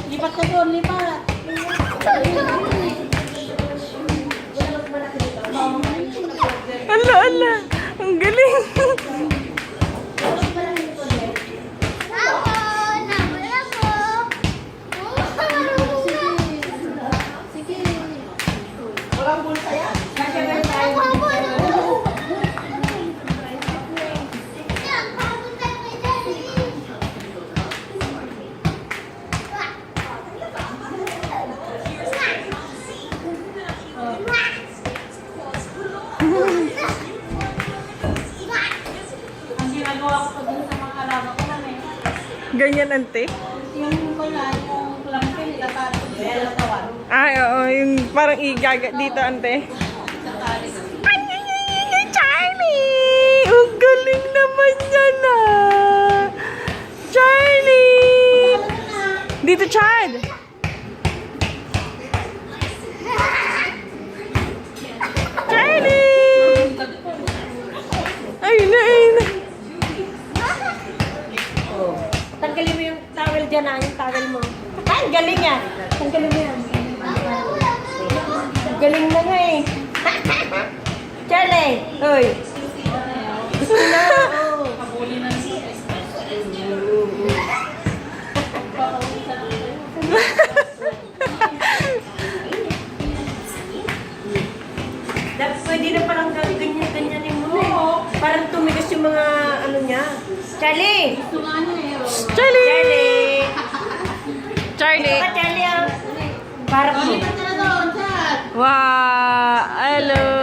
Lipat ka doon, lipat. Ala, ala. Ang galing. Ang ginagawa ko pa dun sa mga alaga ko namin. Ganyan, ante. Yung pala, yung lampin, itatapon sa latawan. Ay, oo. Yung parang igaga dito, ante. Ay, Charlie! Ang galing naman niya na! Charlie! Dito, Chad! Charlie! Ay na, ay na. Tanggalin mo yung towel dyan yung towel mo. Ay, galing yan. Tanggalin mo yan. Galing na nga eh. Charlie! Uy! Gusto na! Oh. Dapat pwede na parang ganyan-ganyanin mo. Parang tumigas yung mga ano niya. Charlie! Charlie! Charlie! Charlie! Charlie! Parang Wow! Hello!